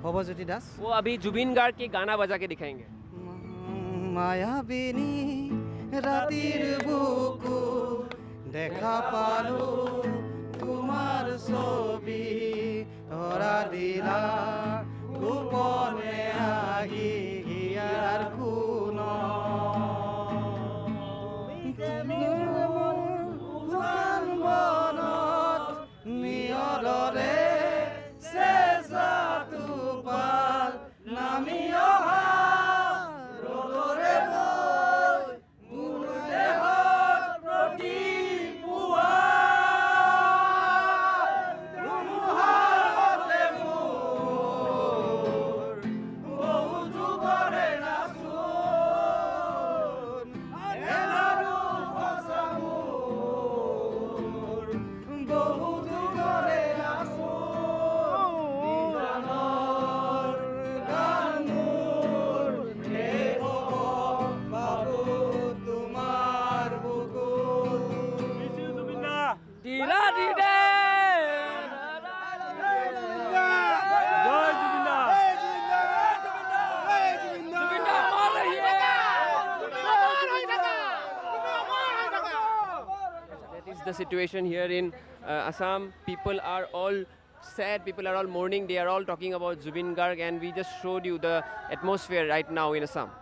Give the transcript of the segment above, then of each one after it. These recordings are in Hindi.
भवज्योति दास। वो अभी जुबिन गार्ग के गाना बजा के दिखाएंगे। মায়াবিনী রাতির বুকু দেখা পালো তোমার ছবি ধরা দিলা গোপনে আহি হিয়ার কোন বনত নিয়ৰৰে চেজা তুপাল নামি অহা The situation here in Assam, people are all sad, people are all mourning, they are all talking about Zubin Garg, and we just showed you the atmosphere right now in Assam.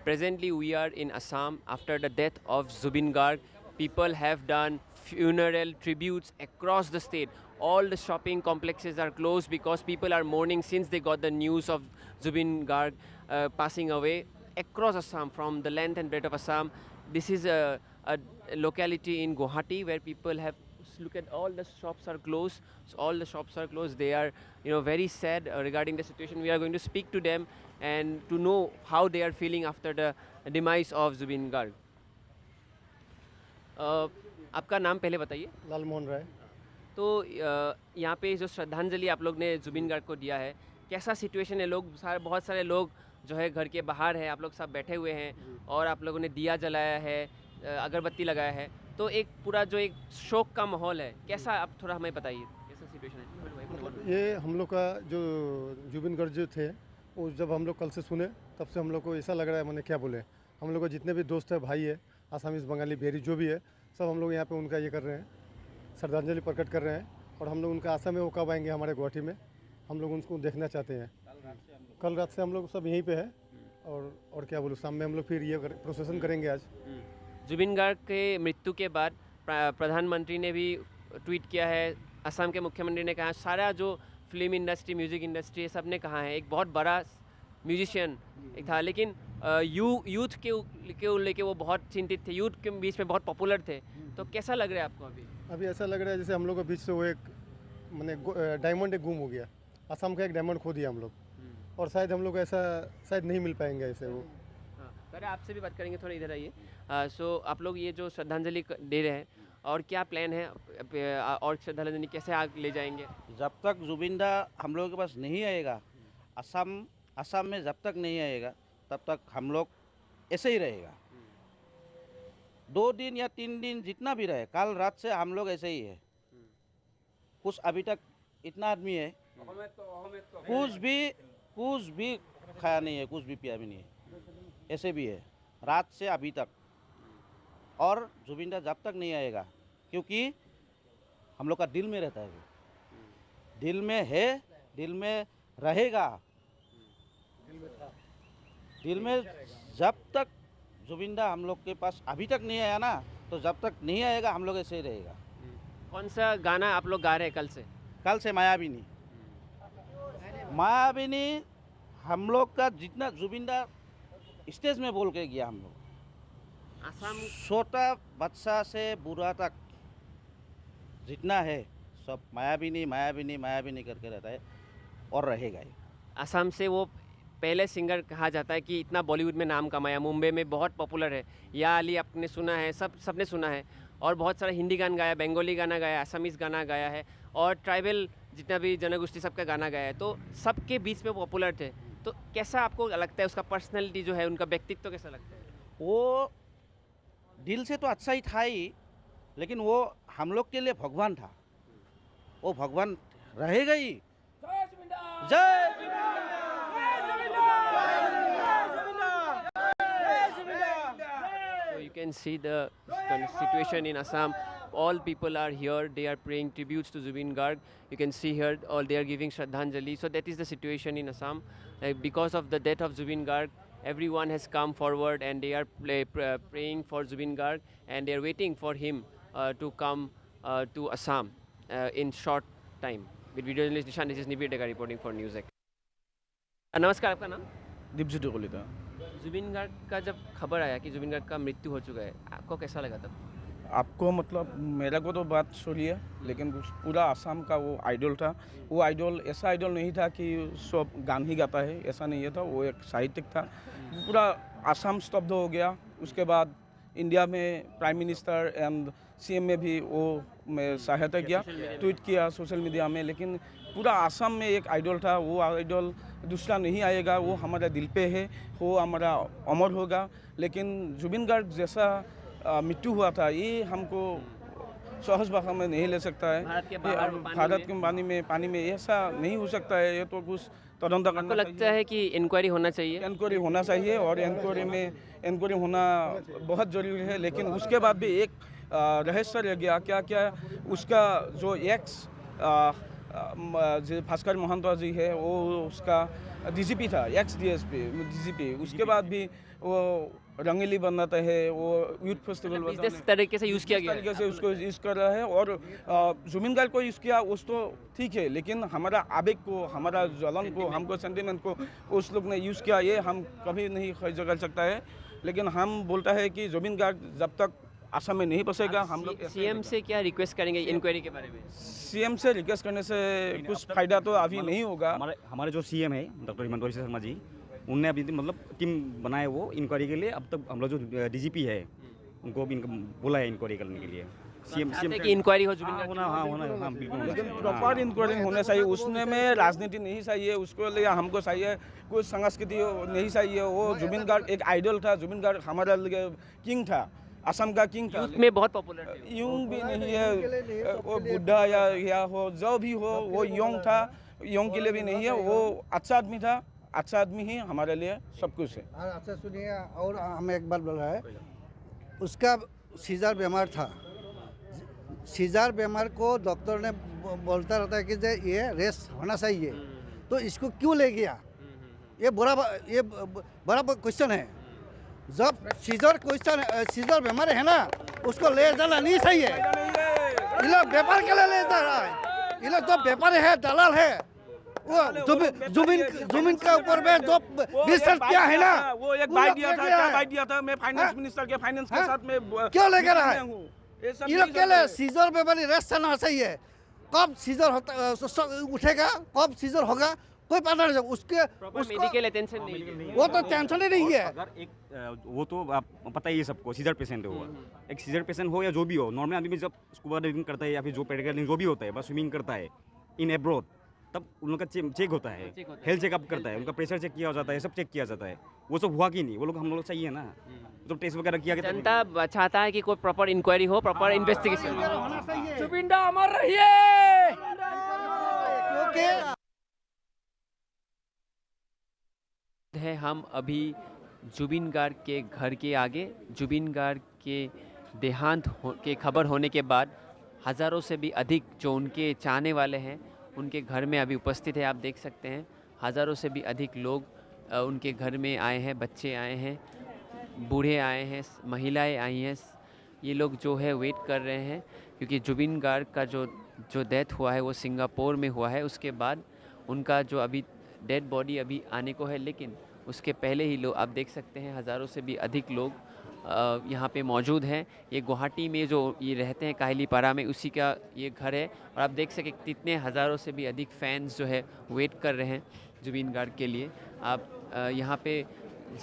Presently we are in Assam after the death of Zubin Garg. People have done funeral tributes across the state. All the shopping complexes are closed because people are mourning since they got the news of Zubin Garg passing away. Across Assam, from the length and breadth of Assam, this is a locality in Guwahati where people have, look at, all the shops are closed. So all the shops are closed. They are, very sad regarding the situation. We are going to speak to them and to know how they are feeling after the demise of Zubin Garg. आपका नाम पहले बताइए। लालमोहन राय। तो यहाँ पे जो श्रद्धांजलि आप लोग ने जुबिन गार्ग को दिया है, कैसा सिचुएशन है? लोग बहुत सारे लोग जो है घर के बाहर है, आप लोग सब बैठे हुए हैं और आप लोगों ने दिया जलाया है, अगरबत्ती लगाया है, तो एक पूरा जो एक शोक का माहौल है, कैसा आप थोड़ा हमें बताइए, कैसा सिचुएशन है? ये हम लोग का जो जुबिन गार्ग जो थे, वो जब हम लोग कल से सुने तब से हम लोग को ऐसा लग रहा है, मैंने क्या बोले, हम लोग को जितने भी दोस्त है, भाई है, आसामीज, बंगाली, बिहारी जो भी है, सब हम लोग यहाँ पे उनका ये कर रहे हैं, श्रद्धांजलि प्रकट कर रहे हैं। और हम लोग उनका आशा में वो कब आएंगे हमारे गुवाहाटी में, हम लोग उनको देखना चाहते हैं। कल रात से हम लोग सब यहीं पे है और क्या बोलूँ, शाम में हम लोग फिर ये प्रोसेसन करेंगे आज। जुबिन गार्ग के मृत्यु के बाद प्रधानमंत्री ने भी ट्वीट किया है, असम के मुख्यमंत्री ने कहा, सारा जो फिल्म इंडस्ट्री, म्यूज़िक इंडस्ट्री, सब ने कहा है, एक बहुत बड़ा म्यूजिशियन एक था, लेकिन यूथ के लेके वो बहुत चिंतित थे, यूथ के बीच में बहुत पॉपुलर थे। तो कैसा लग रहा है आपको अभी ऐसा लग रहा है जैसे हम लोग के बीच से वो एक मैंने डायमंड एक गुम हो गया, असम का एक डायमंड खो दिया हम लोग, और शायद हम लोग ऐसा शायद नहीं मिल पाएंगे ऐसे वो। अरे आपसे भी बात करेंगे, थोड़ा इधर आइए। सो आप लोग ये जो श्रद्धांजलि दे रहे हैं, और क्या प्लान है, और श्रद्धांजलि कैसे आगे ले जाएंगे? जब तक जुबिंदा हम लोगों के पास नहीं आएगा, असम में जब तक नहीं आएगा, तब तक हम लोग ऐसे ही रहेगा। 2 दिन या 3 दिन जितना भी रहे, कल रात से हम लोग ऐसे ही है। कुछ अभी तक इतना आदमी है, कुछ भी खाया नहीं है, कुछ भी पिया भी नहीं है, ऐसे भी है रात से अभी तक। और जुबिंदा जब तक नहीं आएगा, क्योंकि हम लोग का दिल में रहता है, वो दिल में है, दिल में रहेगा, दिल में जब तक जुबिंदा हम लोग के पास अभी तक नहीं आया ना, तो जब तक नहीं आएगा हम लोग ऐसे ही रहेगा। कौन सा गाना आप लोग गा रहे हैं कल से? मायाबिनी हम लोग का जितना जुबिंदा स्टेज में बोल के गया, हम लोग असम छोटा बच्चा से बूढ़ा तक जितना है सब मायाबिनी करके रहता है और रहेगा ही। असम से वो पहले सिंगर कहा जाता है कि इतना बॉलीवुड में नाम कमाया, मुंबई में बहुत पॉपुलर है। या अली आपने सुना है, सबने सुना है, और बहुत सारा हिंदी गाना गाया, बंगाली गाना गाया, असमीज़ गाना गाया है, और ट्राइबल जितना भी जनगोष्ठी सबका गाना गाया है, तो सबके बीच में पॉपुलर थे। तो कैसा आपको लगता है, उसका पर्सनैलिटी जो है, उनका व्यक्तित्व तो कैसा लगता है? वो दिल से तो अच्छा ही था ही, लेकिन वो हम लोग के लिए भगवान था, वो भगवान रहेगा ही। जय So you can see the situation in Assam. All people are here. They are paying tributes to Zubin Garg. You can see here, all they are giving Shraddhanjali. So that is the situation in Assam. Because of the death of Zubin Garg, everyone has come forward and they are praying for Zubin Garg, and they are waiting for him to come to Assam in short time. With video journalist Nishan, this is Nibir Dega reporting for Newsek. नमस्कार, आपका नाम? दीपज्योति कलिता। जुबिन गार्ग का जब खबर आया कि जुबिन गार्ग का मृत्यु हो चुका है, आपको कैसा लगा तब? आपको मतलब मेरा को तो बात छोड़िए, लेकिन पूरा आसाम का वो आइडल था। वो आइडल ऐसा आइडल नहीं था कि सब गान ही गाता है, ऐसा नहीं था। वो एक साहित्यिक था। पूरा आसाम स्तब्ध हो गया। उसके बाद इंडिया में प्राइम मिनिस्टर एंड सीएम में भी वो मैं सहायता किया, ट्वीट किया सोशल मीडिया में। लेकिन पूरा आसाम में एक आइडल था। वो आइडल दूसरा नहीं आएगा। वो हमारा दिल पे है, वो हमारा अमर होगा। लेकिन जुबिन गार्ग जैसा मृत्यु हुआ था, ये हमको सहज भाषा में नहीं ले सकता है। भारत के पानी में ऐसा नहीं हो सकता है। ये तो कुछ तदंत करना। आपको लगता है कि इंक्वायरी होना चाहिए? इंक्वायरी होना चाहिए, और इंक्वायरी होना बहुत ज़रूरी है। लेकिन उसके बाद भी एक रहस्य रह गया। क्या उसका जो एक्स भास्कर महंत जी है, वो उसका डीजीपी था, एक्स डीजीपी। उसके बाद भी वो रंगीली बनाता है, वो यूथ फेस्टिवल इस तरीके से यूज़ किया गया, तरीके से उसको यूज़ कर रहा है। और जुबिन गार्ग को यूज़ किया उस तो ठीक है, लेकिन हमारा आवेग को, हमारा जलन को, हमको सेंटिमेंट को उस लोग ने यूज़ किया। ये हम कभी नहीं कर सकता है। लेकिन हम बोलता है कि जुबिन गार्ग जब तक असम में नहीं बसेगा, हम लोग सीएम से क्या रिक्वेस्ट करेंगे इंक्वायरी के बारे में? सीएम से रिक्वेस्ट करने से कुछ फायदा तो अभी नहीं होगा। हमारे जो सीएम है डॉक्टर हिमंत बिस्वा शर्मा जी, उनने अभी मतलब टीम बनाए वो इंक्वायरी के लिए। अब तक हम लोग जो डीजीपी है उनको भी बोला है इंक्वायरी करने के लिए। सीएम की इंक्वायरी हो जुबिन गार्ग होना बिल्कुल। लेकिन प्रॉपर इंक्वायरी होना चाहिए। उसने में राजनीति नहीं चाहिए, उसको लिए हमको चाहिए कुछ संस्कृति नहीं चाहिए। वो जुबिन गार्ग एक आइडल था। जुबिन गार्ग हमारा लिए किंग था, असम का किंग था। यूथ में बहुत पॉपुलर थे। यूं भी नहीं है, वो बुढ़ा या हो जो भी हो, वो यंग था। यंग के लिए भी नहीं है। वो अच्छा आदमी था। अच्छा आदमी ही हमारे लिए सब कुछ है। अच्छा सुनिए, और हमें एक बात बोल रहा है, उसका सीजर बीमार था। सीजर बीमार को डॉक्टर ने बोलता रहता है कि ये रेस्ट होना चाहिए, तो इसको क्यों ले गया? ये बड़ा क्वेश्चन है। जब सीजर बीमार है ना, उसको ले जाना नहीं चाहिए। ये लोग व्यापार के लिए ले जा रहा है। ये लोग तो व्यापारी है, दलाल है। वो जुबिन के ऊपर में जो रिसर्च किया है ना, वो एक बाइट दिया था। क्या बाइट दिया था? मैं फाइनेंस मिनिस्टर के फाइनेंस के साथ में क्यों लेकर रहा है? ये लोग के लिए सीजर बीमारी रेस्ट करना चाहिए। कब सीजर उठेगा, कब सीजर होगा, कोई पता नहीं। उसको मेडिकल अटेंशन नहीं है। वो तो टेंशन ही नहीं है। अगर एक वो तो आप पता ही है सबको, सीजर पेशेंट है वो। एक सीजर पेशेंट हो या जो भी हो, नॉर्मल आदमी में जब स्कूबा डाइविंग करता है या फिर जो पैराग्लाइडिंग जो भी होता है, बस स्विमिंग करता है इन एब्रोड, तब उन लोग का चेक होता है, हेल्थ चेकअप करता है, उनका प्रेशर चेक किया जाता है, सब चेक किया जाता है। वो सब हुआ कि नहीं? वो लोग हम लोग चाहिए ना, तो टेस्ट वगैरह किया गया। जनता चाहता है कि कोई प्रॉपर इंक्वायरी हो, प्रॉपर इन्वेस्टिगेशन हो। जुबिंदा अमर रहिए। है हम अभी जुबिन गार्ग के घर के आगे। जुबिन गार्ग के देहांत के खबर होने के बाद हज़ारों से भी अधिक जो उनके चाहने वाले हैं उनके घर में अभी उपस्थित है। आप देख सकते हैं हज़ारों से भी अधिक लोग उनके घर में आए हैं। बच्चे आए हैं, बूढ़े आए हैं, महिलाएं आई हैं। ये लोग जो है वेट कर रहे हैं, क्योंकि जुबिन गार्ग का जो डेथ हुआ है वो सिंगापुर में हुआ है। उसके बाद उनका जो अभी डेड बॉडी अभी आने को है, लेकिन उसके पहले ही लोग आप देख सकते हैं हज़ारों से भी अधिक लोग यहाँ पे मौजूद हैं। ये गुवाहाटी में जो ये रहते हैं काहिलीपारा में, उसी का ये घर है। और आप देख सकें कितने हज़ारों से भी अधिक फैंस जो है वेट कर रहे हैं जुबिन गार्ग के लिए। आप यहाँ पे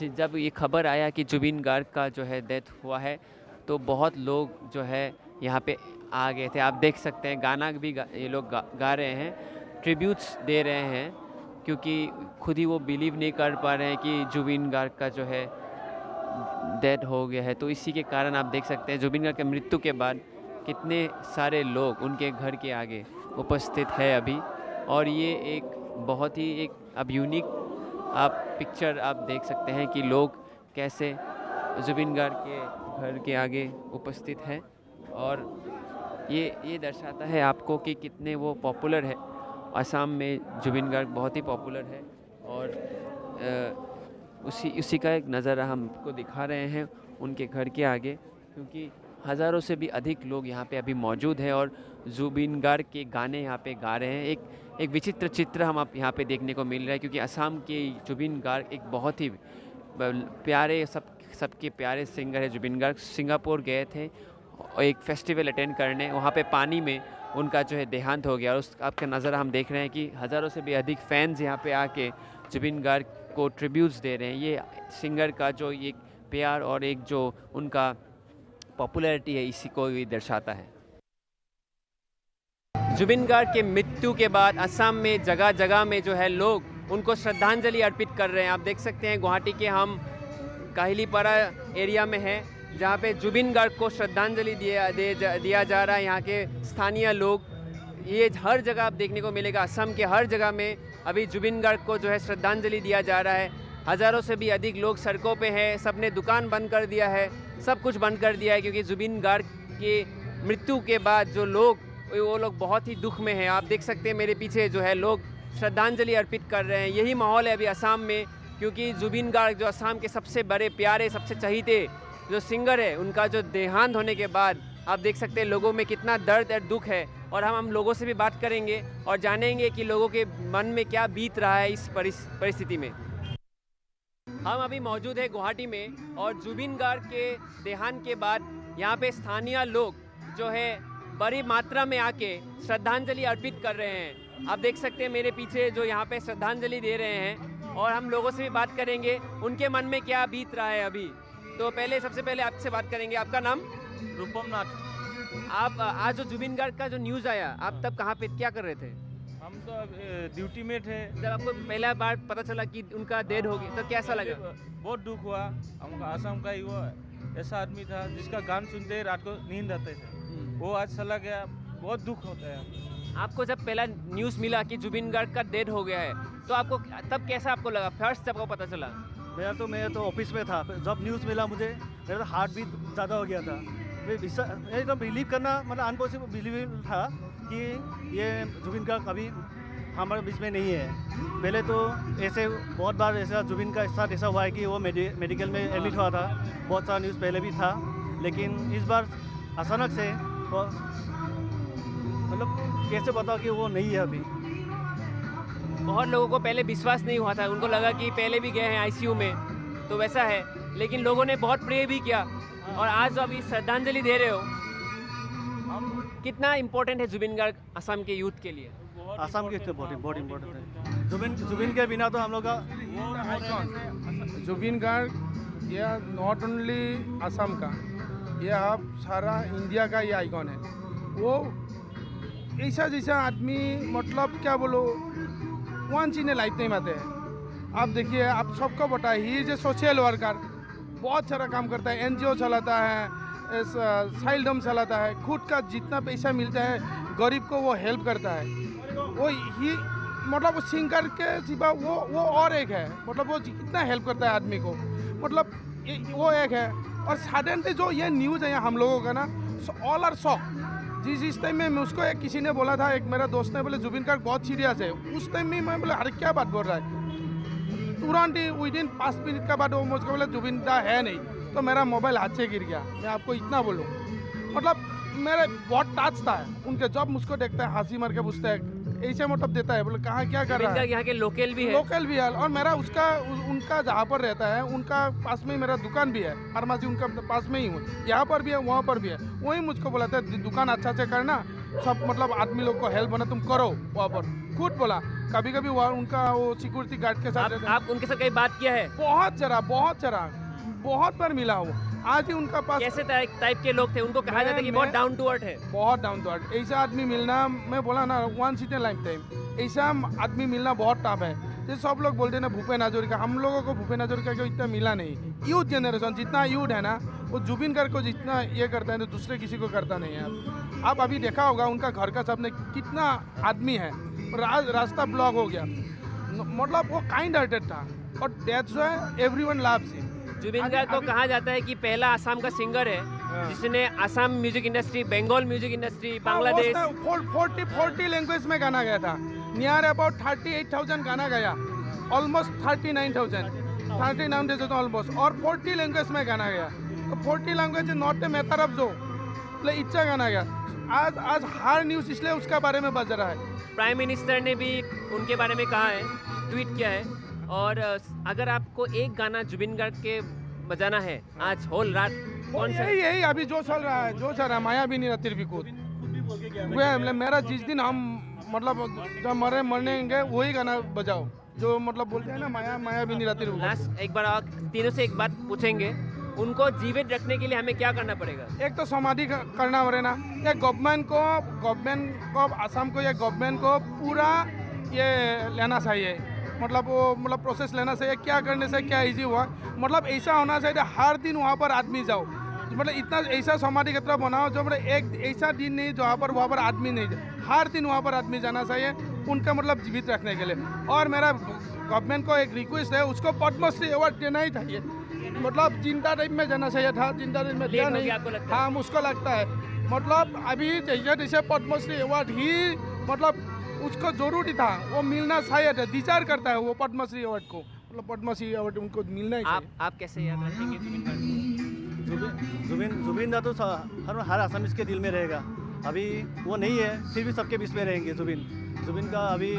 जब ये खबर आया कि जुबिन गार्ग का जो है डेथ हुआ है, तो बहुत लोग जो है यहाँ पे आ गए थे। आप देख सकते हैं गाना भी ये लोग गा रहे हैं, ट्रिब्यूट्स दे रहे हैं, क्योंकि खुद ही वो बिलीव नहीं कर पा रहे हैं कि जुबिन गार्ग का जो है डेड हो गया है। तो इसी के कारण आप देख सकते हैं जुबिन गार्ग के मृत्यु के बाद कितने सारे लोग उनके घर के आगे उपस्थित है अभी। और ये एक बहुत ही एक अब यूनिक आप पिक्चर आप देख सकते हैं कि लोग कैसे जुबिन गार्ग के घर के आगे उपस्थित हैं और ये दर्शाता है आपको कि कितने वो पॉपुलर है। असम में जुबिन गार्ग बहुत ही पॉपुलर है और उसी का एक नज़ारा हमको दिखा रहे हैं उनके घर के आगे, क्योंकि हज़ारों से भी अधिक लोग यहाँ पे अभी मौजूद हैं और जुबिन गार्ग के गाने यहाँ पे गा रहे हैं। एक विचित्र चित्र हम आप यहाँ पे देखने को मिल रहा है, क्योंकि असम के जुबिन गार्ग एक बहुत ही प्यारे सबके प्यारे सिंगर है। जुबिन गार्ग सिंगापुर गए थे और एक फेस्टिवल अटेंड करने, वहाँ पे पानी में उनका जो है देहांत हो गया और उस आपका नज़ारा हम देख रहे हैं कि हज़ारों से भी अधिक फैंस यहाँ पे आके जुबिन गार्ग को ट्रिब्यूट्स दे रहे हैं। ये सिंगर का जो एक प्यार और एक जो उनका पॉपुलैरिटी है इसी को भी दर्शाता है। जुबिन गार्ग के मृत्यु के बाद असम में जगह जगह में जो है लोग उनको श्रद्धांजलि अर्पित कर रहे हैं। आप देख सकते हैं गुवाहाटी के हम काहिलीपारा एरिया में हैं, जहाँ पे जुबिन गार्ग को श्रद्धांजलि दिया जा रहा है। यहाँ के स्थानीय लोग, ये हर जगह आप देखने को मिलेगा, असम के हर जगह में अभी जुबिन गार्ग को जो है श्रद्धांजलि दिया जा रहा है। हज़ारों से भी अधिक लोग सड़कों पे हैं, सब ने दुकान बंद कर दिया है, सब कुछ बंद कर दिया है, क्योंकि जुबिन गार्ग के मृत्यु के बाद जो लोग वो लोग बहुत ही दुख में हैं। आप देख सकते हैं मेरे पीछे जो है लोग श्रद्धांजलि अर्पित कर रहे हैं। यही माहौल है अभी असम में, क्योंकि जुबिन गार्ग जो असम के सबसे बड़े प्यारे सबसे चहीते जो सिंगर है, उनका जो देहांत होने के बाद आप देख सकते हैं लोगों में कितना दर्द और दुख है। और हम लोगों से भी बात करेंगे और जानेंगे कि लोगों के मन में क्या बीत रहा है इस परिस्थिति में। हम अभी मौजूद है गुवाहाटी में और जुबिन गार्ग के देहांत के बाद यहाँ पे स्थानीय लोग जो है बड़ी मात्रा में आके श्रद्धांजलि अर्पित कर रहे हैं। आप देख सकते हैं मेरे पीछे जो यहाँ पे श्रद्धांजलि दे रहे हैं और हम लोगों से भी बात करेंगे उनके मन में क्या बीत रहा है अभी। तो सबसे पहले आपसे बात करेंगे। आपका नाम? रूपम नाथ। आप आज जो जुबिन गार्ग का जो न्यूज़ आया, आप तब कहाँ पे क्या कर रहे थे? हम तो ड्यूटी में थे। जब आपको पहला बार पता चला कि उनका डेथ हो गई तो कैसा लगा? बहुत दुख हुआ। हमको असम का ही वो ऐसा आदमी था जिसका गान सुनते रात को नींद आते थे, वो आज चला गया, बहुत दुख होता है। आपको जब पहला न्यूज़ मिला कि जुबिन गार्ग का डेथ हो गया है तो आपको तब कैसा आपको लगा फर्स्ट जब आपको पता चला? मैं तो ऑफिस में था, जब न्यूज़ मिला मुझे मेरा तो हार्ट बीट ज़्यादा हो गया था। मैं एकदम बिलीव करना मतलब अनपॉसिबल बिलीव था कि ये जुबिन गार्ग कभी हमारे बीच में नहीं है। पहले तो ऐसे बहुत बार ऐसा जुबिन का साथ ऐसा हुआ है कि वो मेडिकल में एडमिट हुआ था, बहुत सारा न्यूज़ पहले भी था, लेकिन इस बार अचानक से मतलब कैसे बताओ कि वो नहीं है अभी। बहुत लोगों को पहले विश्वास नहीं हुआ था, उनको लगा कि पहले भी गए हैं आईसीयू में, तो वैसा है, लेकिन लोगों ने बहुत प्रे भी किया और आज अभी श्रद्धांजलि दे रहे हो। कितना इम्पोर्टेंट है जुबिन गार्ग असम के यूथ के लिए? असम के बहुत इम्पोर्टेंट है। जुबिन के बिना तो हम लोग का जुबिन गार्ग यह नॉट ओनली असम का, यह अब सारा इंडिया का ये आइकॉन है। वो ऐसा जैसा आदमी मतलब क्या बोलो once in a life time आते हैं। आप देखिए, आप सबको पता है he is a social worker, बहुत सारा काम करता है, एनजीओ चलाता है, चाइल्ड होम चलाता है, खुद का जितना पैसा मिलता है गरीब को वो हेल्प करता है। वो ही मतलब वो सिंगर के सिवा वो और एक है, मतलब वो कितना हेल्प करता है आदमी को, मतलब वो एक है। और सडनली जो ये न्यूज़ है हम लोगों का ना, ऑल आर शॉक। जिस टाइम में उसको एक किसी ने बोला था, एक मेरा दोस्त ने बोले जुबिन गार्ग बहुत सीरियस है, उस टाइम में मैं बोला अरे क्या बात बोल रहा है, तुरंत ही विदिन 5 मिनट का बाद वो मुझको बोला जुबिन दा है नहीं, तो मेरा मोबाइल हाथ से गिर गया। मैं आपको इतना बोलूँ, मतलब मेरे बहुत टच था उनके, जब मुझको देखता है हंसी मार के पूछता है, ऐसे मतलब देता है, बोले कहाँ क्या कर रहा है। यहाँ के लोकल भी है और मेरा उनका जहाँ पर रहता है उनका पास में मेरा दुकान भी है, फार्मेसी उनका पास में ही हूँ, यहाँ पर भी है वहाँ पर भी है। वही मुझको बोला था दुकान अच्छा से करना, सब मतलब आदमी लोग को हेल्प बना तुम करो। वहाँ पर खुद बोला, कभी कभी वहाँ उनका वो सिक्योरिटी गार्ड के साथ आप उनके साथ कहीं बात किया है? बहुत बार मिला हूँ। आज ही उनका पास कैसे टाइप के लोग थे, उनको कहा जाता है कि बहुत डाउन टू अर्थ है। बहुत डाउन टू अर्थ। ऐसा आदमी मिलना, मैं बोला ना once in a life time, ऐसा आदमी मिलना बहुत टफ है। जैसे सब लोग बोलते हैं ना भूपेन हजारिका, हम लोगों को भूपेन हजारिका को इतना मिला नहीं। यूथ जनरेशन जितना यूथ है ना, वो जुबिन गार्ग को जितना ये करता है तो दूसरे किसी को करता नहीं है। आप अभी देखा होगा उनका घर का सामने कितना आदमी है, रास्ता ब्लॉक हो गया। मतलब वो काइंड हार्टेड था और that's why everyone loves him. Zubeen Garg को कहा जाता है कि पहला असम का सिंगर है जिसने Assam music industry, Bengal music industry, Bangladesh 40 language में गाना गया था। नियर अबाउट 38,000 गाना गया, ऑलमोस्ट 39,000 ऑलमोस्ट, और 40 लैंग्वेज में गाना गया। तो 40 language not a matter of जो मतलब इच्छा गाना गया। आज हर न्यूज़ इसलिए उसका बारे में बज रहा है। प्राइम मिनिस्टर ने भी उनके बारे में कहा है, ट्वीट किया है। और अगर आपको एक गाना जुबिन गार्ग के बजाना है आज होल रात, कौन सा? यही अभी जो चल रहा है माया भी नहीं रहती भी कूद। मेरा जिस दिन हम मतलब जब मरेंगे वही गाना बजाओ, जो मतलब बोलते हैं ना माया भी नहीं रहती। लास्ट एक बार तीनों से एक बात पूछेंगे, उनको जीवित रखने के लिए हमें क्या करना पड़ेगा? एक तो समाधि करना पड़ेगा। ये गवर्नमेंट को असम को, ये गवर्नमेंट को पूरा ये लेना चाहिए, मतलब वो मतलब प्रोसेस लेना चाहिए। क्या करने से क्या इजी हुआ, मतलब ऐसा होना चाहिए हर दिन वहाँ पर आदमी जाओ, मतलब इतना ऐसा समाधि क्षेत्र बनाओ जो मतलब एक ऐसा दिन नहीं जहाँ पर वहाँ पर आदमी नहीं जाए, हर दिन वहाँ पर आदमी जाना चाहिए उनका मतलब जीवित रखने के लिए। और मेरा गवर्नमेंट को एक रिक्वेस्ट है, उसको पद्मश्री अवार्ड देना ही चाहिए। मतलब जिंदा टाइम में जाना चाहिए था, जिंदा टाइम में दिया नहीं। हाँ, मुझको लगता है मतलब अभी जैसे पद्मश्री अवार्ड ही मतलब उसको जरूरी था, वो मिलना शायद है, डिजर्व करता है वो पद्मश्री अवार्ड को, मतलब पद्मश्री अवार्ड उनको मिलना ही चाहिए। आप कैसे याद रखेंगे जुबिन गार्ग को? जुबिन दा तो हर असमीज के दिल में रहेगा। अभी वो नहीं है, फिर भी सबके बीच में रहेंगे जुबिन का। अभी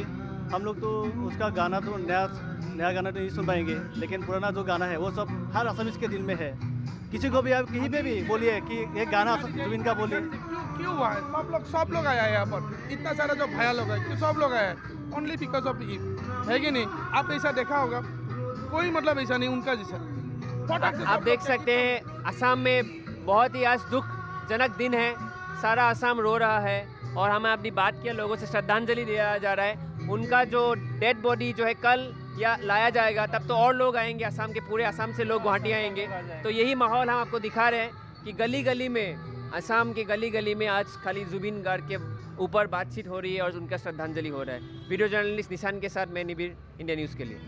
हम लोग तो उसका गाना तो नया गाना तो नहीं सुन पाएंगे, लेकिन पुराना जो गाना है वो सब हर असमीज के दिल में है। किसी को भी आप कहीं पे भी बोलिए कि एक गाना जुबिन का बोलिए। क्यों हुआ है? सब लोग आया है यहाँ पर, इतना सारा जो भाया लोग है, क्यों सब लोग आया है? ओनली बिकॉज ऑफ हिम, है कि नहीं? आप ऐसा देखा होगा, कोई मतलब ऐसा नहीं उनका जैसा। आप देख सकते हैं असम में बहुत ही आज दुखजनक दिन है, सारा असम रो रहा है। और हमें अपनी बात किया, लोगों से श्रद्धांजलि दिया जा रहा है। उनका जो डेड बॉडी जो है कल या लाया जाएगा, तब तो और लोग आएंगे, असम के पूरे असम से लोग गुवाहाटी आएंगे। तो यही माहौल हम आपको दिखा रहे हैं कि गली गली में, असम के गली गली में आज खाली जुबिन गार्ग के ऊपर बातचीत हो रही है और उनका श्रद्धांजलि हो रहा है। वीडियो जर्नलिस्ट निशान के साथ मैं निबिर, इंडिया न्यूज़ के लिए।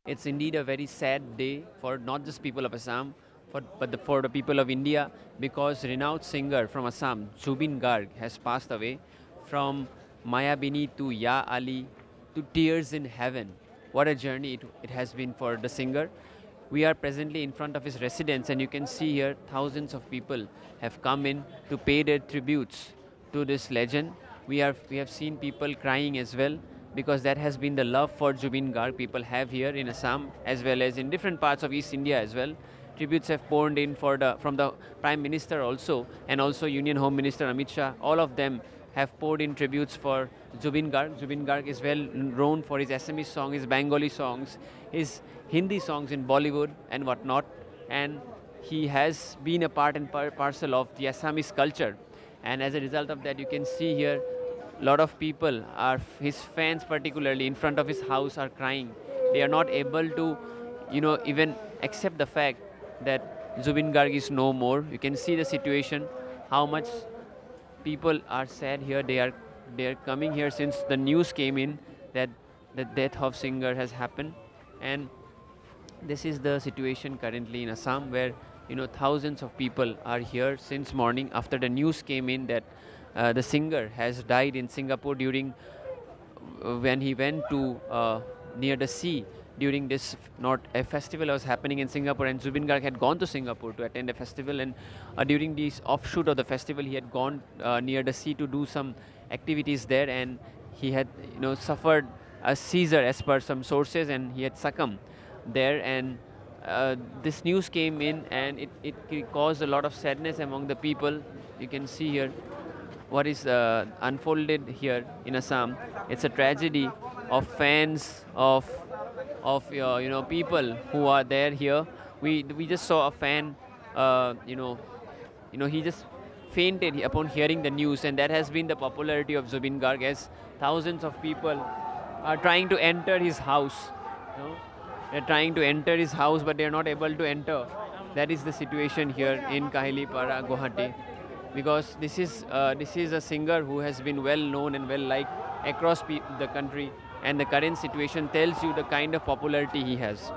It's indeed a very sad day for not just people of Assam, but for the people of India, because renowned singer from Assam, Zubin Garg, has passed away. From Mayabini to Ya Ali to Tears in Heaven. What a journey it has been for the singer. We are presently in front of his residence, and you can see here thousands of people have come in to pay their tributes to this legend. We have seen people crying as well, because that has been the love for Zubin Garg people have here in Assam, as well as in different parts of East India as well. Tributes have poured in from the Prime Minister also, and also Union Home Minister Amit Shah. All of them have poured in tributes for Zubin Garg. Zubin Garg is well known for his Assamese songs, his Bengali songs, his Hindi songs in Bollywood and whatnot. And he has been a part and parcel of the Assamese culture. And as a result of that, you can see here, a lot of people, his fans particularly, in front of his house are crying. They are not able to, even accept the fact that Zubin Garg is no more. You can see the situation, how much people are sad here. They are coming here since the news came in that the death of singer has happened. And this is the situation currently in Assam, where thousands of people are here since morning after the news came in that the singer has died in Singapore during when he went to near the sea during this a festival was happening in Singapore, and Zubin Garg had gone to Singapore to attend a festival, and during this offshoot of the festival he had gone near the sea to do some activities there, and he had suffered a seizure as per some sources, and he had succumbed there. And this news came in and it caused a lot of sadness among the people. You can see here what is unfolded here in Assam. It's a tragedy of fans of people who are there here. We just saw a fan, he just fainted upon hearing the news, and that has been the popularity of Zubin Garg, as thousands of people are trying to enter his house. They're trying to enter his house, but they're not able to enter. That is the situation here in Kahilipara, Guwahati, because this is a singer who has been well known and well liked across the country, and the current situation tells you the kind of popularity he has.